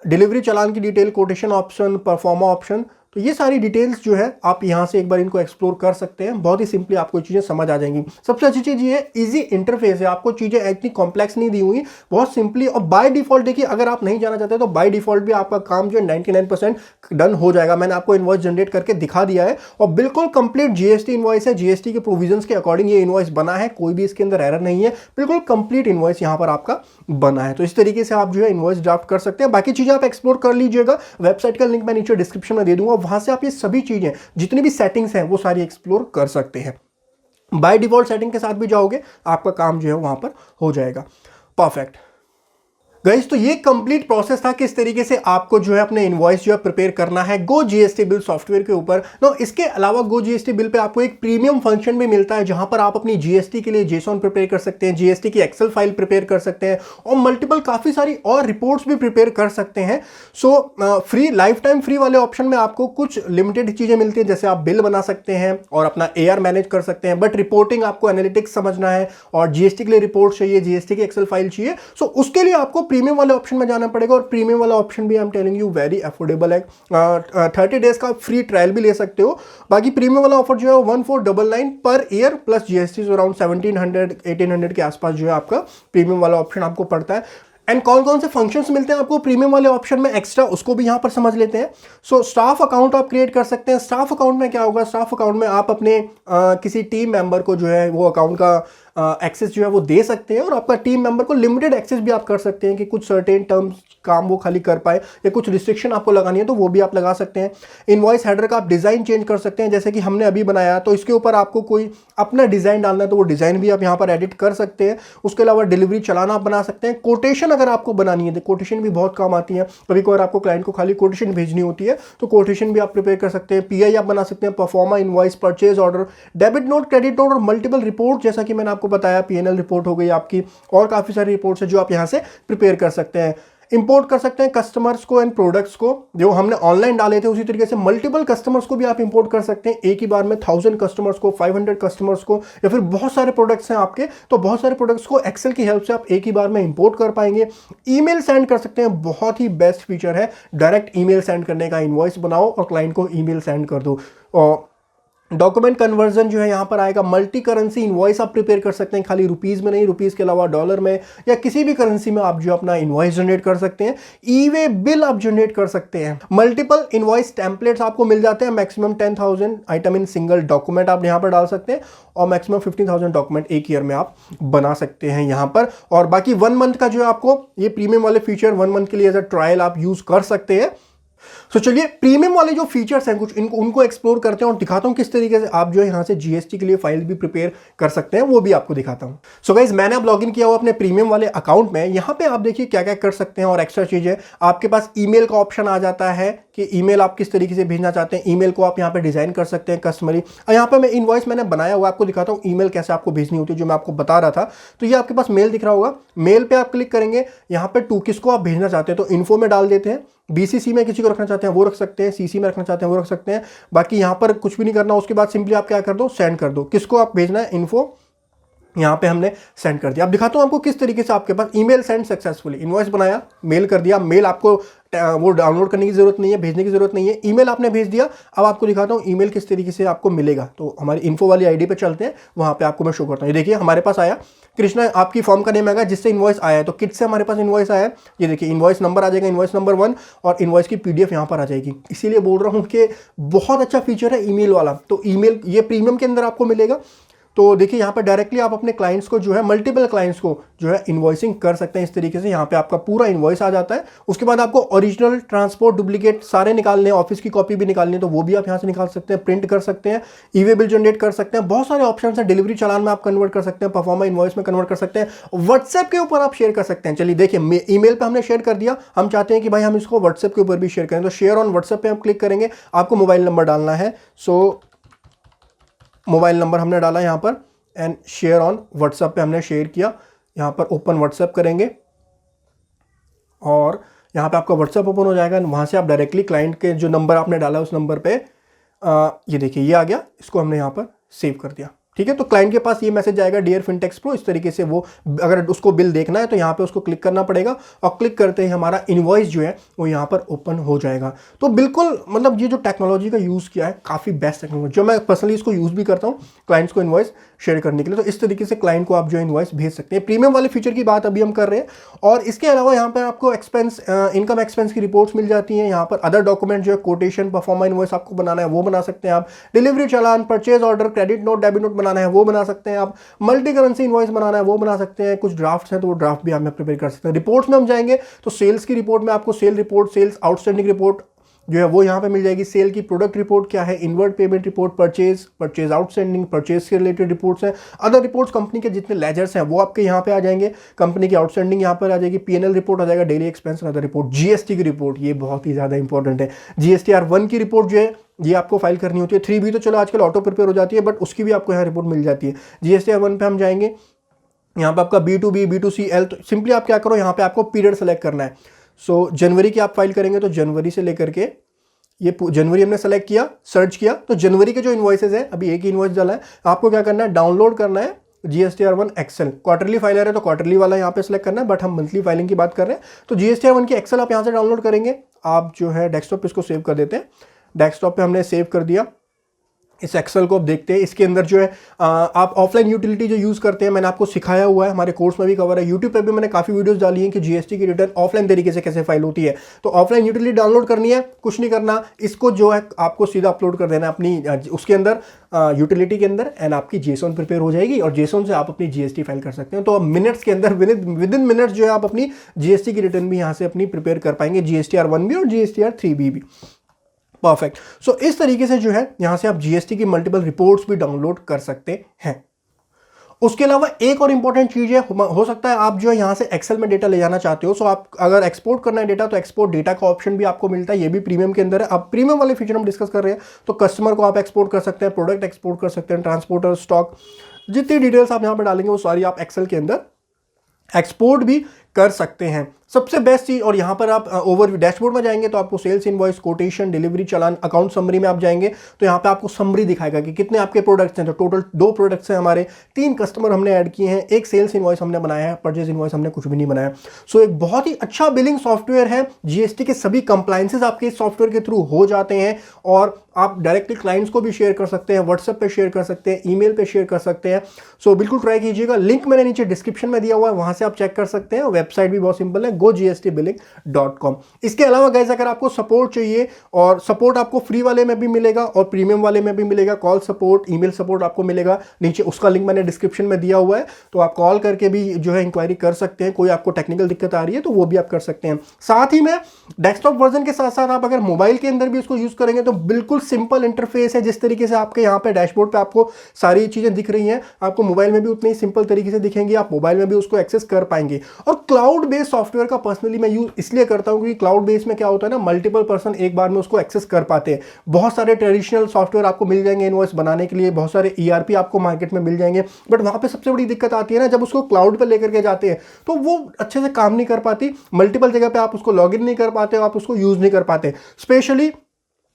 डिलीवरी चालान की detail, quotation option, pro forma option, तो ये सारी डिटेल्स जो है आप यहाँ से एक बार इनको एक्सप्लोर कर सकते हैं। बहुत ही सिंपली आपको चीज़ें समझ आ जाएंगी। सबसे अच्छी चीज़ ये है, इजी इंटरफेस है, आपको चीज़ें इतनी कॉम्प्लेक्स नहीं दी हुई, बहुत सिंपली। और बाय डिफॉल्ट देखिए, अगर आप नहीं जाना चाहते तो बाय डिफॉल्ट भी आपका काम जो है 99% डन हो जाएगा। मैंने आपको इनवॉइस जनरेट करके दिखा दिया है और बिल्कुल कंप्लीट जीएसटी इनवॉइस है। जीएसटी के प्रोविजंस के अकॉर्डिंग ये इनवॉइस बना है, कोई भी इसके अंदर एरर नहीं है, बिल्कुल कंप्लीट इनवॉइस यहाँ पर आपका बना है। तो इस तरीके से आप जो है इनवॉइस ड्राफ्ट कर सकते हैं। बाकी चीज़ें आप एक्सप्लोर कर लीजिएगा, वेबसाइट का लिंक मैं नीचे डिस्क्रिप्शन में दे दूंगा, वहां से आप ये सभी चीजें, जितनी भी सेटिंग्स हैं वो सारी एक्सप्लोर कर सकते हैं। बाय डिफॉल्ट सेटिंग के साथ भी जाओगे, आपका काम जो है वहां पर हो जाएगा। परफेक्ट गाइस, तो ये कंप्लीट प्रोसेस था किस तरीके से आपको जो है अपने इनवॉइस जो है प्रिपेयर करना है गो जीएसटी बिल सॉफ्टवेयर के ऊपर। नो, इसके अलावा गो जीएसटी बिल पे आपको एक प्रीमियम फंक्शन भी मिलता है जहां पर आप अपनी जीएसटी के लिए जेसॉन प्रिपेयर कर सकते हैं, जीएसटी की एक्सेल फाइल प्रिपेयर कर सकते हैं और मल्टीपल काफी सारी और रिपोर्ट्स भी प्रिपेयर कर सकते हैं। So free, life time free वाले ऑप्शन में आपको कुछ लिमिटेड चीजें मिलती है, जैसे आप बिल बना सकते हैं और अपना एआर मैनेज कर सकते हैं, बट रिपोर्टिंग आपको एनालिटिक्स समझना है और जीएसटी के लिए रिपोर्ट चाहिए, जीएसटी की एक्सेल फाइल चाहिए। सो उसके लिए आपको प्रीमियम वाले ऑप्शन में जाना पड़ेगा और प्रीमियम वाला ऑप्शन भी I am telling you very affordable है। 30 डेज का फ्री ट्रायल भी ले सकते हो। बाकी प्रीमियम वाला ऑफर जो है 1499 per year plus GST around 1700-1800 के आसपास जो है आपका प्रीमियम वाला ऑप्शन आपको पड़ता है। एंड कौन कौन से फंक्शंस मिलते हैं आपको प्रीमियम वाले ऑप्शन में एक्स्ट्रा, उसको भी यहां पर समझ लेते हैं। सो स्टाफ अकाउंट आप क्रिएट कर सकते हैं। स्टाफ अकाउंट में क्या होगा, स्टाफ अकाउंट में आप अपने किसी टीम मेंबर को जो है वो अकाउंट का एक्सेस जो है वो दे सकते हैं, और आपका टीम मेंबर को लिमिटेड एक्सेस भी आप कर सकते हैं कि कुछ सर्टेन टर्म्स काम वो खाली कर पाए, या कुछ रिस्ट्रिक्शन आपको लगानी है तो वो भी आप लगा सकते हैं। इनवॉइस हेडर का आप डिज़ाइन चेंज कर सकते हैं, जैसे कि हमने अभी बनाया तो इसके ऊपर आपको कोई अपना डिज़ाइन डालना है तो वो डिज़ाइन भी आप यहाँ पर एडिट कर सकते हैं। उसके अलावा डिलीवरी चलाना आप बना सकते हैं। कोटेशन अगर आपको बनानी है तो कोटेशन भी बहुत काम आती है, कभी कभार आपको क्लाइंट को खाली कोटेशन भेजनी होती है तो कोटेशन भी आप प्रिपेयर कर सकते हैं। पीआई आप बना सकते हैं, pro forma, invoice, purchase order, debit note, credit note और मल्टीपल रिपोर्ट, जैसा कि मैंने आपको बताया पीएनएल रिपोर्ट हो गई आपकी, और काफ़ी सारी रिपोर्ट्स है जो आप यहाँ से प्रिपेयर कर सकते हैं। इंपोर्ट कर सकते हैं कस्टमर्स को एंड प्रोडक्ट्स को, जो हमने ऑनलाइन डाले थे उसी तरीके से मल्टीपल कस्टमर्स को भी आप इंपोर्ट कर सकते हैं, एक ही बार में 1000 कस्टमर्स को, 500 कस्टमर्स को, या फिर बहुत सारे प्रोडक्ट्स हैं आपके तो बहुत सारे प्रोडक्ट्स को एक्सेल की हेल्प से आप एक ही बार में इंपोर्ट कर पाएंगे। ईमेल सेंड कर सकते हैं, बहुत ही बेस्ट फीचर है, डायरेक्ट ईमेल सेंड करने का। इनवॉइस बनाओ और क्लाइंट को ईमेल सेंड कर दो। और डॉक्यूमेंट कन्वर्जन जो है यहाँ पर आएगा। मल्टी करेंसी इनवॉइस आप प्रिपेयर कर सकते हैं, खाली रुपीज़ में नहीं, रुपीज़ के अलावा डॉलर में या किसी भी करेंसी में आप जो अपना इनवॉइस जनरेट कर सकते हैं। ई वे बिल आप जनरेट कर सकते हैं। मल्टीपल इनवॉइस टेम्पलेट्स आपको मिल जाते हैं। Maximum 10,000 item in single document आप यहाँ पर डाल सकते हैं, और मैक्सिमम 15,000 डॉक्यूमेंट एक ईयर में आप बना सकते हैं यहाँ पर। और बाकी 1 मंथ का जो है आपको ये प्रीमियम वाले फीचर 1 मंथ के लिए एज अ ट्रायल आप यूज़ कर सकते हैं। तो चलिए प्रीमियम वाले जो फीचर्स हैं कुछ उनको एक्सप्लोर करते हैं और दिखाता हूं किस तरीके से आप जो है यहां से जीएसटी के लिए फाइल भी प्रिपेयर कर सकते हैं, वो भी आपको दिखाता हूं। सो गाइस, मैंने अब लॉगिन किया हुआ अपने प्रीमियम वाले अकाउंट में। यहां पे आप देखिए क्या क्या कर सकते हैं, और एक्स्ट्रा चीज है आपके पास ईमेल का ऑप्शन आ जाता है कि ईमेल आप किस तरीके से भेजना चाहते हैं। ईमेल को आप यहाँ पे डिजाइन कर सकते हैं कस्टमरी। और यहाँ पे मैं इनवॉइस मैंने बनाया हुआ आपको दिखाता हूँ ईमेल कैसे आपको भेजनी होती है, जो मैं आपको बता रहा था। तो ये आपके पास मेल दिख रहा होगा, मेल पे आप क्लिक करेंगे, यहाँ पे टू किसको आप भेजना चाहते हैं तो इन्फो में डाल देते हैं। बीसीसी में किसी को रखना चाहते हैं वो रख सकते हैं, सीसी में रखना चाहते हैं वो रख सकते हैं। बाकी यहाँ पर कुछ भी नहीं करना। उसके बाद सिंपली आप क्या कर दो, सेंड कर दो। किसको आप भेजना है, इन्फो, यहाँ पे हमने सेंड कर दिया। अब दिखाता हूँ आपको किस तरीके से आपके पास ईमेल सेंड सक्सेसफुली। इनवॉइस बनाया, मेल कर दिया। मेल आपको वो डाउनलोड करने की जरूरत नहीं है, भेजने की जरूरत नहीं है। ईमेल आपने भेज दिया। अब आपको दिखाता हूँ ईमेल किस तरीके से आपको मिलेगा। तो हमारी इन्फो वाली आईडी पे चलते हैं, वहाँ पे आपको मैं शो करता हूँ। ये देखिए हमारे पास आया कृष्णा, आपकी फॉर्म का नेम आएगा जिससे इनवॉइस आया है। तो किट से हमारे पास इनवॉइस आया है। ये देखिए इनवॉइस नंबर आ जाएगा, इनवॉइस नंबर 1, और इनवॉइस की पीडीएफ यहाँ पर आ जाएगी। इसीलिए बोल रहा हूँ कि बहुत अच्छा फीचर है ईमेल वाला। तो ईमेल ये प्रीमियम के अंदर आपको मिलेगा। तो देखिए यहाँ पर डायरेक्टली आप अपने क्लाइंट्स को जो है, मल्टीपल क्लाइंट्स को जो है इनवॉइसिंग कर सकते हैं इस तरीके से। यहाँ पे आपका पूरा इनवॉइस आ जाता है। उसके बाद आपको ओरिजिनल, ट्रांसपोर्ट, डुप्लीकेट सारे निकालने हैं, ऑफिस की कॉपी भी निकालनी है तो वो भी आप यहाँ से निकाल सकते हैं, प्रिंट कर सकते हैं, ई वे बिल जनरेट कर सकते हैं। बहुत सारे ऑप्शन हैं। डिलीवरी चालान में आप कन्वर्ट कर सकते हैं, परफॉर्मा इनवॉइस में कन्वर्ट कर सकते हैं, व्हाट्सएप के ऊपर आप शेयर कर सकते हैं। चलिए देखिए ईमेल पे हमने शेयर कर दिया, हम चाहते हैं कि भाई हम इसको व्हाट्सएप के ऊपर भी शेयर करें। तो शेयर ऑन व्हाट्सएप पे आप क्लिक करेंगे, आपको मोबाइल नंबर डालना है। सो मोबाइल नंबर हमने डाला यहाँ पर, एंड शेयर ऑन व्हाट्सएप पे हमने शेयर किया। यहाँ पर ओपन व्हाट्सएप करेंगे और यहाँ पे आपका व्हाट्सएप ओपन हो जाएगा। वहाँ से आप डायरेक्टली क्लाइंट के जो नंबर आपने डाला उस नंबर पे ये देखिए ये आ गया, इसको हमने यहाँ पर सेव कर दिया। ठीक है, तो क्लाइंट के पास ये मैसेज आएगा, डियर फिनटेक्स प्रो। इस तरीके से वो अगर उसको बिल देखना है तो यहाँ पे उसको क्लिक करना पड़ेगा, और क्लिक करते ही हमारा इनवॉइस जो है वो यहाँ पर ओपन हो जाएगा। तो बिल्कुल मतलब ये जो टेक्नोलॉजी का यूज़ किया है काफ़ी बेस्ट टेक्नोलॉजी, जो मैं पर्सनली इसको यूज़ भी करता हूँ क्लाइंट्स को इनवॉइस शेयर करने के लिए। तो इस तरीके से क्लाइंट को आप जो इनवॉइस भेज सकते हैं। प्रीमियम वाले फीचर की बात अभी हम कर रहे हैं। और इसके अलावा यहाँ पर आपको एक्सपेंस, इनकम एक्सपेंस की रिपोर्ट्स मिल जाती हैं। यहाँ पर अदर डॉक्यूमेंट जो है, कोटेशन, परफॉर्मा इनवॉइस आपको बनाना है वो बना सकते हैं आप। Delivery challan, purchase order, credit note, debit note बनाना है वो बना सकते हैं आप। मल्टी करेंसी इनवॉइस बनाना है वो बना सकते हैं। कुछ ड्राफ्ट्स हैं तो वो ड्राफ्ट भी आप प्रिपेयर कर सकते हैं। रिपोर्ट्स में हम जाएंगे तो सेल्स की रिपोर्ट में आपको sale report, sales outstanding report जो है वो यहाँ पे मिल जाएगी। सेल की प्रोडक्ट रिपोर्ट क्या है, inward payment report, purchase outstanding, purchase से रिलेटेड रिपोर्ट्स हैं। अदर रिपोर्ट्स कंपनी के जितने लेजर्स हैं वो आपके यहाँ पे आ जाएंगे। कंपनी की आउटस्टैंडिंग यहाँ पर आ जाएगी। पीएनएल रिपोर्ट आ जाएगा, daily expense other report. GST की रिपोर्ट, ये बहुत ही ज़्यादा इंपॉर्टेंट है। जीएसटीआर 1 की रिपोर्ट जो है ये आपको फाइल करनी होती है। 3 भी तो चलो आजकल ऑटो प्रिपेयर हो जाती है, बट उसकी भी आपको यहाँ रिपोर्ट मिल जाती है। जीएसटीआर 1 पे हम जाएंगे, यहाँ पे आपका B2B, B2C, तो सिंपली आप क्या करो, यहाँ पे आपको पीरियड सेलेक्ट करना है। सो जनवरी की आप फाइल करेंगे तो जनवरी से लेकर के ये जनवरी हमने सेलेक्ट किया, सर्च किया तो जनवरी के जो इनवॉइसेज हैं, अभी एक ही इनवॉइस डाला है, आपको क्या करना है, डाउनलोड करना है GSTR1 एक्सेल। क्वार्टरली फाइलर है तो क्वार्टरली वाला यहाँ पे सेलेक्ट करना है, बट हम मंथली फाइलिंग की बात कर रहे हैं। तो GSTR1 की एक्सेल आप यहाँ से डाउनलोड करेंगे। आप जो है डेस्कटॉप पे इसको सेव कर देते हैं। डेस्कटॉप पे हमने सेव कर दिया। इस एक्सेल को आप देखते हैं, इसके अंदर जो है आप ऑफलाइन यूटिलिटी जो यूज़ करते हैं, मैंने आपको सिखाया हुआ है, हमारे कोर्स में भी कवर है। यूट्यूब पे भी मैंने काफ़ी वीडियोस डाली हैं कि जीएसटी की रिटर्न ऑफलाइन तरीके से कैसे फाइल होती है। तो ऑफलाइन यूटिलिटी डाउनलोड करनी है, कुछ नहीं करना, इसको जो है आपको सीधा अपलोड कर देना अपनी उसके अंदर यूटिलिटी के अंदर, एंड आपकी जेसॉन प्रिपेयर हो जाएगी और जेसॉन से आप अपनी जीएसटी फाइल कर सकते हैं। तो मिनट्स के अंदर विद इन मिनट्स जो है आप अपनी जीएसटी की रिटर्न भी यहाँ से अपनी प्रिपेयर कर पाएंगे, GSTR-1 भी और GSTR-3B भी। परफेक्ट। सो इस तरीके से जो है यहां से आप जीएसटी की मल्टीपल रिपोर्ट्स भी डाउनलोड कर सकते हैं। उसके अलावा एक और इंपॉर्टेंट चीज है, हो सकता है आप जो है यहां से एक्सेल में डेटा ले जाना चाहते हो, सो आप अगर एक्सपोर्ट करना है डेटा तो एक्सपोर्ट डेटा का ऑप्शन भी आपको मिलता है, ये भी प्रीमियम के अंदर है। अब प्रीमियम वाले फीचर हम डिस्कस कर रहे हैं, तो कस्टमर को आप एक्सपोर्ट कर सकते हैं, प्रोडक्ट एक्सपोर्ट कर सकते हैं, ट्रांसपोर्टर, स्टॉक, जितनी डिटेल्स आप यहां पर डालेंगे वो सारी आप एक्सेल के अंदर एक्सपोर्ट भी कर सकते हैं। सबसे बेस्ट चीज, और यहां पर आप ओवर डैशबोर्ड में जाएंगे तो आपको सेल्स इनवॉइस, कोटेशन, डिलीवरी, चालान, अकाउंट समरी में आप जाएंगे तो यहां पे आपको समरी दिखाएगा कि कितने आपके प्रोडक्ट्स हैं। तो टोटल 2 प्रोडक्ट्स हैं हमारे, 3 कस्टमर हमने ऐड किए हैं, 1 सेल्स इनवॉइस हमने बनाया है, परचेज इनवॉइस हमने कुछ भी नहीं बनाया। सो एक बहुत ही अच्छा बिलिंग सॉफ्टवेयर है। जीएसटी के सभी कंप्लायंसेस आपके इस सॉफ्टवेयर के थ्रू हो जाते हैं और आप डायरेक्टली क्लाइंट्स को भी शेयर कर सकते हैं, व्हाट्सएप पे शेयर कर सकते हैं, ईमेल पे शेयर कर सकते हैं। सो बिल्कुल ट्राई कीजिएगा, लिंक मैंने नीचे डिस्क्रिप्शन में दिया हुआ है, वहां से आप चेक कर सकते हैं। वेबसाइट भी बहुत सिंपल है, gogstbilling.com। इसके अलावा गाइस अगर आपको सपोर्ट चाहिए, और सपोर्ट आपको फ्री वाले में भी मिलेगा और प्रीमियम वाले में भी मिलेगा, कॉल सपोर्ट, ईमेल सपोर्ट आपको मिलेगा, नीचे उसका लिंक मैंने डिस्क्रिप्शन में दिया हुआ है, तो आप कॉल करके भी जो है इंक्वायरी कर सकते हैं। कोई आपको टेक्निकल दिक्कत आ रही है तो वो भी आप कर सकते हैं। साथ ही में डेस्कटॉप वर्जन के साथ साथ आप अगर मोबाइल के अंदर भी उसको यूज करेंगे तो बिल्कुल सिंपल इंटरफेस है। जिस तरीके से आपके यहाँ पे डैशबोर्ड पे आपको सारी चीजें दिख रही हैं, आपको मोबाइल में भी उतनी सिंपल तरीके से दिखेंगी, आप मोबाइल में भी उसको एक्सेस कर पाएंगे। और क्लाउड बेस्ड सॉफ्टवेयर का पर्सनली मैं यूज इसलिए करता हूं क्योंकि क्लाउड बेस्ड में क्या होता है ना, मल्टीपल पर्सन एक बार में उसको एक्सेस कर पाते हैं। बहुत सारे ट्रेडिशनल सॉफ्टवेयर आपको मिल जाएंगे इनवॉइस बनाने के लिए, बहुत सारे ERP आपको मार्केट में मिल जाएंगे, बट वहां पे सबसे बड़ी दिक्कत आती है ना, जब उसको क्लाउड पे लेकर के जाते हैं तो वो अच्छे से काम नहीं कर पाती, मल्टीपल जगह पे आप उसको लॉगिन नहीं कर पाते, आप उसको यूज नहीं कर पाते। स्पेशली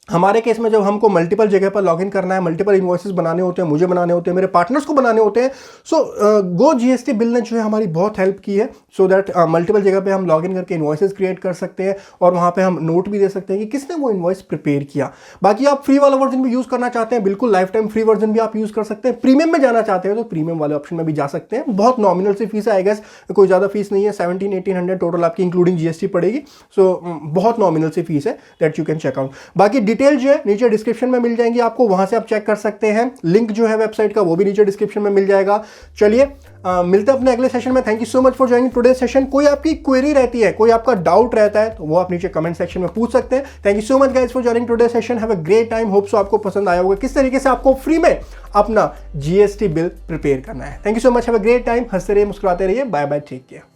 हमारे केस में जब हमको मल्टीपल जगह पर लॉगिन करना है, मल्टीपल इनवॉइसेस बनाने होते हैं, मुझे बनाने होते हैं, मेरे पार्टनर्स को बनाने होते हैं, सो गो जीएसटी बिल ने जो है हमारी बहुत हेल्प की है, सो दैट मल्टीपल जगह पे हम लॉगिन करके इनवॉइसेस क्रिएट कर सकते हैं और वहां पे हम नोट भी दे सकते हैं कि किसने वो इनवॉइस प्रिपेयर किया। बाकी आप फ्री वाला वर्जन भी यूज करना चाहते हैं, बिल्कुल लाइफ टाइम फ्री वर्जन भी आप यूज कर सकते हैं। प्रीमियम में जाना चाहते हैं तो प्रीमियम वाले ऑप्शन में भी जा सकते हैं। बहुत नॉमिनल सी फीस है, आई गेस कोई ज्यादा फीस नहीं है, 1700-1800 टोटल आपकी इंक्लूडिंग जीएसटी पड़ेगी। सो बहुत नॉमिनल सी फीस है, that you can check out. बाकी डिटेल जो है नीचे डिस्क्रिप्शन में मिल जाएंगी आपको, वहां से आप चेक कर सकते हैं। लिंक जो है वेबसाइट का वो भी नीचे डिस्क्रिप्शन में मिल जाएगा। चलिए मिलते हैं अपने अगले सेशन में। Thank you so much for joining today session. कोई आपकी क्वेरी रहती है, कोई आपका डाउट रहता है तो वो आप नीचे कमेंट सेक्शन में पूछ सकते हैं। Thank you so much guys for joining today session. Have a great time. Hope so आपको पसंद आया होगा किस तरीके से आपको फ्री में अपना जीएसटी बिल प्रिपेयर करना है। Thank you so much, have a great time. हंसते रहिए, मुस्कुराते रहिए। Bye bye, take care.